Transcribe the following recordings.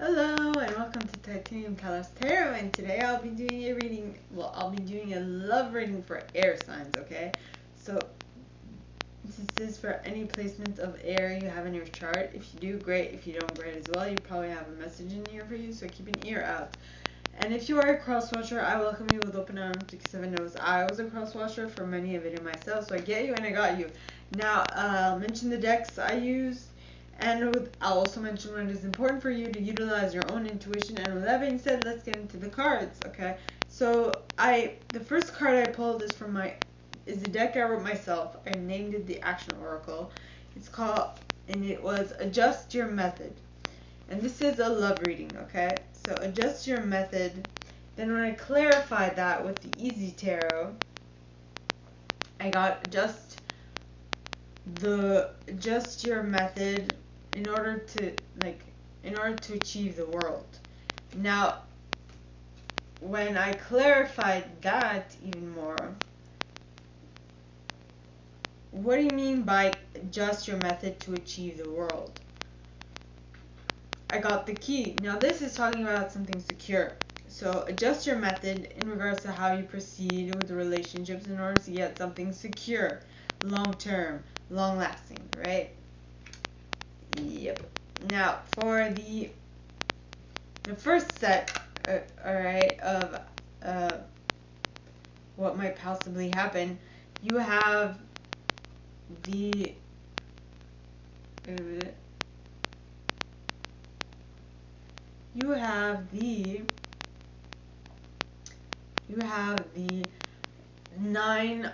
Hello and welcome to Titanium Kalos Tarot, and today I'll be doing a reading, I'll be doing a love reading for air signs, okay? So, this is for any placements of air you have in your chart. If you do, great. If you don't, great as well. You probably have a message in here for you, so keep an ear out. And if you are a cross-watcher, I welcome you with open arms because heaven knows I was a cross-watcher for many of it in myself, so I get you and I got you. Now, I'll mention the decks I use. And I'll also mention when it is important for you to utilize your own intuition. And with that being said, let's get into the cards, okay? So the first card I pulled is is a deck I wrote myself. I named it the Action Oracle. It was Adjust Your Method. And this is a love reading, okay? So adjust your method. Then when I clarified that with the Easy Tarot, I got adjust your method in order to achieve the world. Now, when I clarified that even more, what do you mean by adjust your method to achieve the world? I got the key. Now this is talking about something secure. So adjust your method in regards to how you proceed with relationships in order to get something secure, long-term, long-lasting, right? Yep. Now for the first set, alright, of what might possibly happen, you have the Nine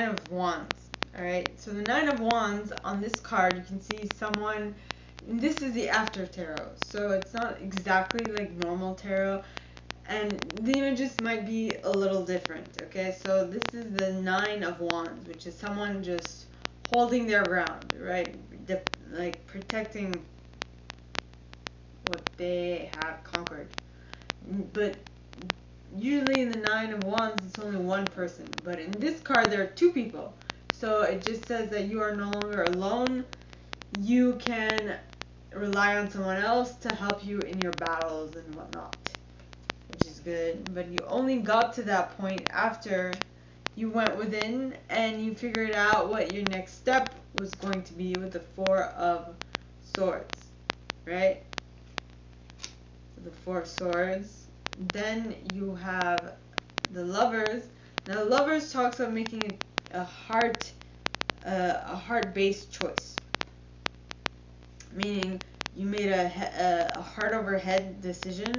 of Wands. Alright, so the Nine of Wands on this card, you can see someone, and this is the after tarot, so it's not exactly like normal tarot, and the images might be a little different, okay? So this is the Nine of Wands, which is someone just holding their ground, right? Like protecting what they have conquered. But usually in the Nine of Wands, it's only one person. But in this card, there are two people. So it just says that you are no longer alone. You can rely on someone else to help you in your battles and whatnot, which is good. But you only got to that point after you went within and you figured out what your next step was going to be with the Four of Swords, right? So the Four of Swords. Then you have the Lovers. Now, Lovers talks about making a heart-based choice, meaning you made a heart over head decision,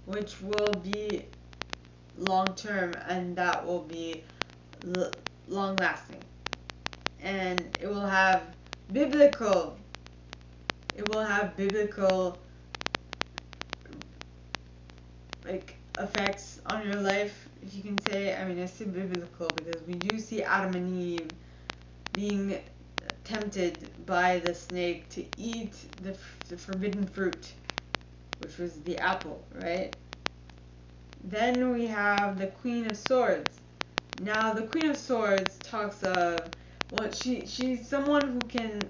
which will be long term, and that will be long lasting, and it will have biblical like effects on your life, if you can say. I mean, I say biblical because we do see Adam and Eve being tempted by the snake to eat the forbidden fruit, which was the apple, right? Then we have the Queen of Swords. Now, the Queen of Swords talks of, well, she's someone who can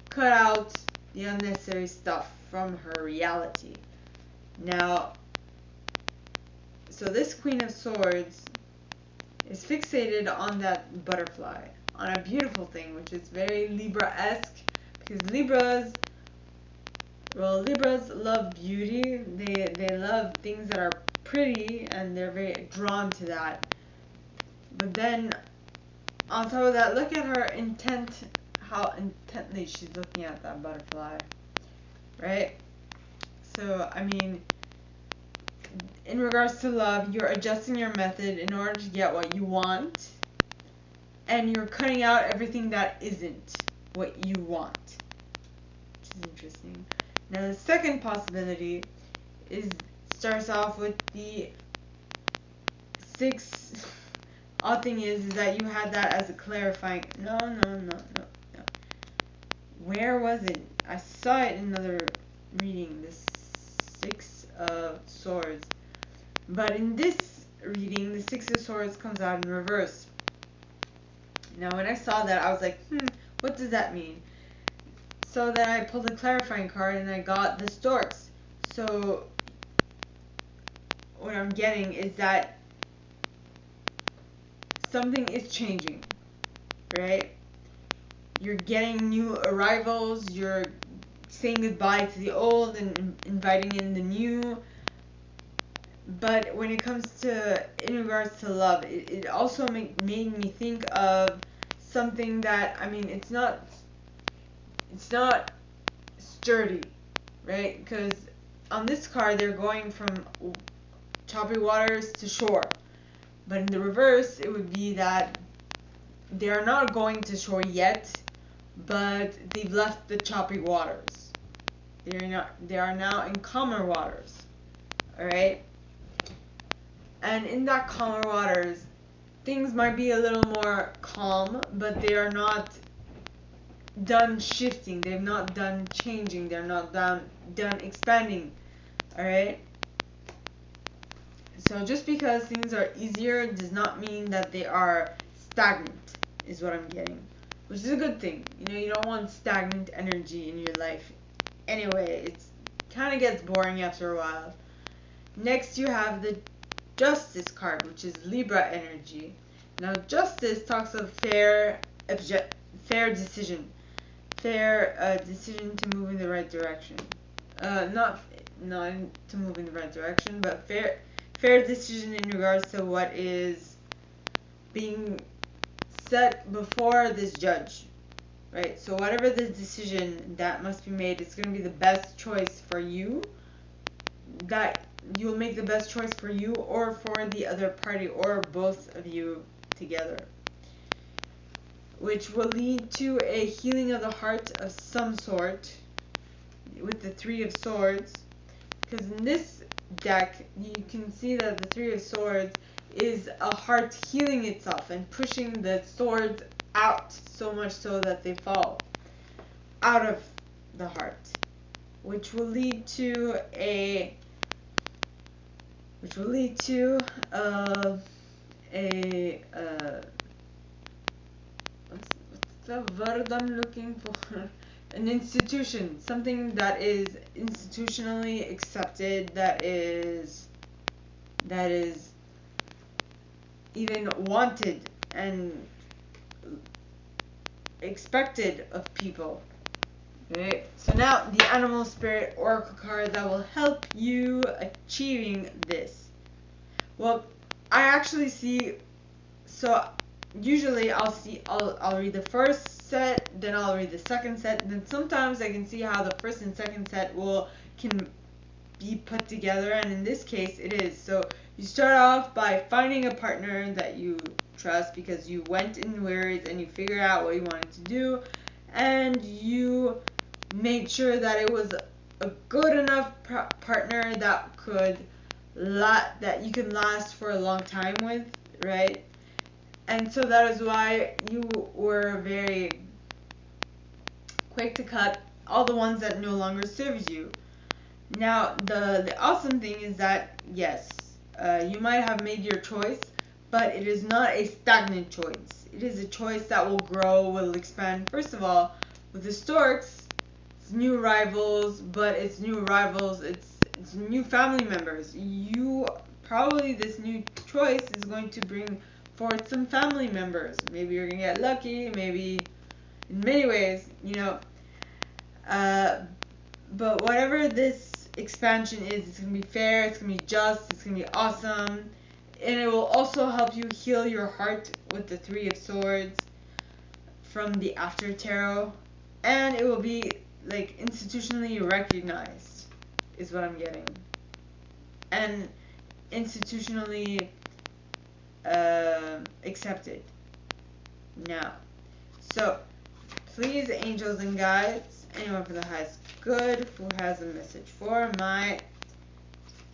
cut out the unnecessary stuff from her reality. Now, so this Queen of Swords is fixated on that butterfly, on a beautiful thing, which is very Libra-esque, because Libras love beauty. They love things that are pretty, and they're very drawn to that. But then, on top of that, look at her how intently she's looking at that butterfly, right? So, I mean, in regards to love, you're adjusting your method in order to get what you want, and you're cutting out everything that isn't what you want, which is interesting. Now, the second possibility starts off with the six. Odd thing is that you had that as a clarifying. No. Where was it? I saw it in another reading. The Six of Swords. But in this reading, the Six of Swords comes out in reverse. Now, when I saw that, I was like, what does that mean? so then I pulled a clarifying card and I got the storks. So what I'm getting is that something is changing, right? You're getting new arrivals, you're saying goodbye to the old and inviting in the new. But when it comes to, in regards to love, it also made me think of something that, I mean, it's not sturdy, right? Because on this card, they're going from choppy waters to shore. But in the reverse, it would be that they are not going to shore yet, but they've left the choppy waters. They are now in calmer waters. Alright? And in that calmer waters, things might be a little more calm, but they are not done shifting. They've not done changing. They're not done expanding. Alright? So just because things are easier does not mean that they are stagnant, is what I'm getting. Which is a good thing. You know, you don't want stagnant energy in your life. Anyway, it kind of gets boring after a while. Next you have the Justice card, which is Libra energy. Now Justice talks of fair decision. Fair decision to move in the right direction. Not to move in the right direction, but fair decision in regards to what is being set before this judge, right? So whatever the decision that must be made, it's going to be the best choice for you, that you'll make the best choice for you or for the other party or both of you together, which will lead to a healing of the heart of some sort with the Three of Swords. Because in this deck, you can see that the Three of Swords is a heart healing itself and pushing the swords out so much so that they fall out of the heart, which will lead to what's the word I'm looking for? An institution, something that is institutionally accepted, that is even wanted and expected of people. Okay, so now the Animal Spirit Oracle card that will help you achieving this. Well, I actually see, so usually I'll read the first set, then I'll read the second set, and then sometimes I can see how the first and second set can be put together, and in this case it is. So you start off by finding a partner that you trust because you went inwards and you figured out what you wanted to do, and you made sure that it was a good enough partner that you can last for a long time with, right? And so that is why you were very quick to cut all the ones that no longer serves you. Now, the awesome thing is that, yes, you might have made your choice, but it is not a stagnant choice. It is a choice that will grow, will expand. First of all, with the storks, it's new rivals, but it's new rivals, it's new family members. This new choice is going to bring forth some family members. Maybe you're going to get lucky, maybe in many ways, you know. But whatever this expansion is, it's going to be fair, it's going to be just, it's going to be awesome. And it will also help you heal your heart with the Three of Swords from the After Tarot. And it will be like institutionally recognized, is what I'm getting. And institutionally accepted. Now, so please, angels and guides, anyone for the highest good who has a message for my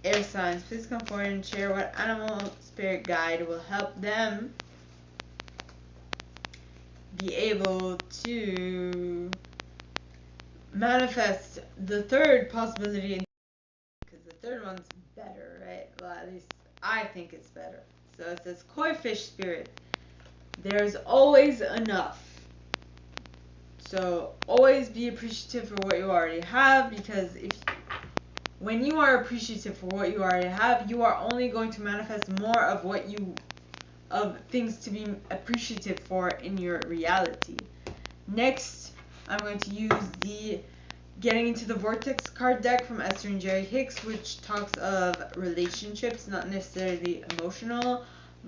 air signs, please come forward and share what animal spirit guide will help them be able to manifest the third possibility, because the third one's better, right? Well, at least I think it's better. So it says, koi fish spirit, there's always enough. So always be appreciative for what you already have, because when you are appreciative for what you already have, you are only going to manifest more of things to be appreciative for in your reality. Next, I'm going to use the Getting into the Vortex card deck from Esther and Jerry Hicks, which talks of relationships, not necessarily emotional,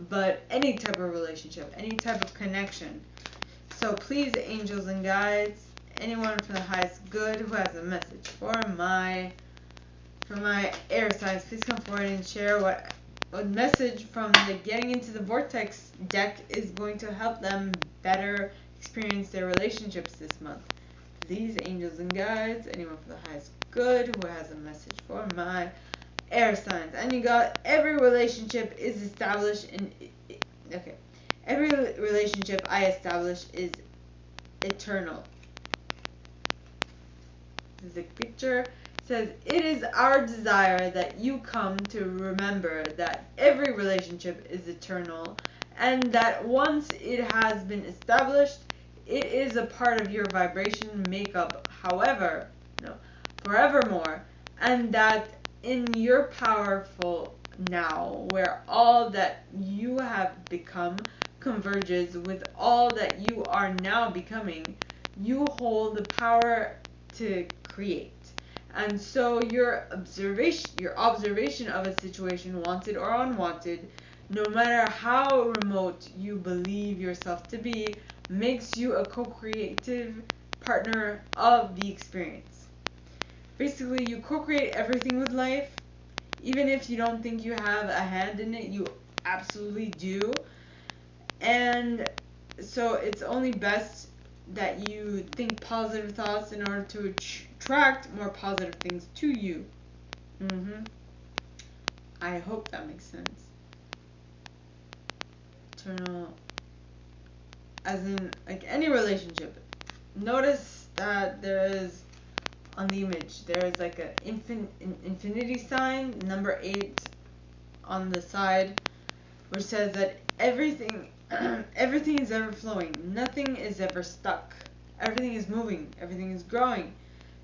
but any type of relationship, any type of connection. So please, angels and guides, anyone from the highest good who has a message for my air signs, please come forward and share what message from the Getting into the Vortex deck is going to help them better experience their relationships this month. Please, angels and guides, anyone from the highest good who has a message for my air signs. And you got, every relationship is established in, okay, every relationship I establish is eternal. This is a picture. It says, it is our desire that you come to remember that every relationship is eternal, and that once it has been established, it is a part of your vibration makeup, forevermore, and that in your powerful now, where all that you have become converges with all that you are now becoming, you hold the power to create. And so your observation of a situation, wanted or unwanted, no matter how remote you believe yourself to be, makes you a co-creative partner of the experience. Basically, you co-create everything with life. Even if you don't think you have a hand in it, you absolutely do. And so it's only best that you think positive thoughts in order to attract more positive things to you. I hope that makes sense. Eternal, as in, like any relationship. Notice that there is, on the image, there is like an infinity sign, number 8 on the side, which says that everything is ever flowing. Nothing is ever stuck. Everything is moving. Everything is growing.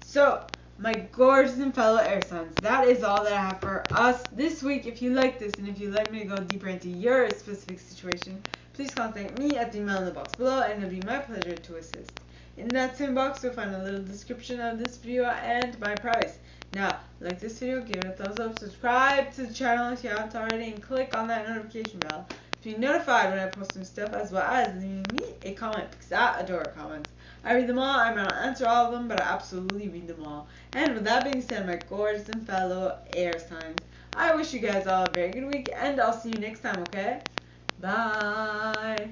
So, my gorgeous and fellow air signs, that is all that I have for us this week. If you like this, and if you'd like me to go deeper into your specific situation, please contact me at the email in the box below, and it'll be my pleasure to assist. In that same box, you'll find a little description of this video and my price. Now, like this video, give it a thumbs up, subscribe to the channel if you haven't already, and click on that notification bell to be notified when I post new stuff, as well as leaving me a comment, because I adore comments. I read them all. I might not answer all of them, but I absolutely read them all. And with that being said, my gorgeous and fellow air signs, I wish you guys all a very good week, and I'll see you next time, okay? Bye!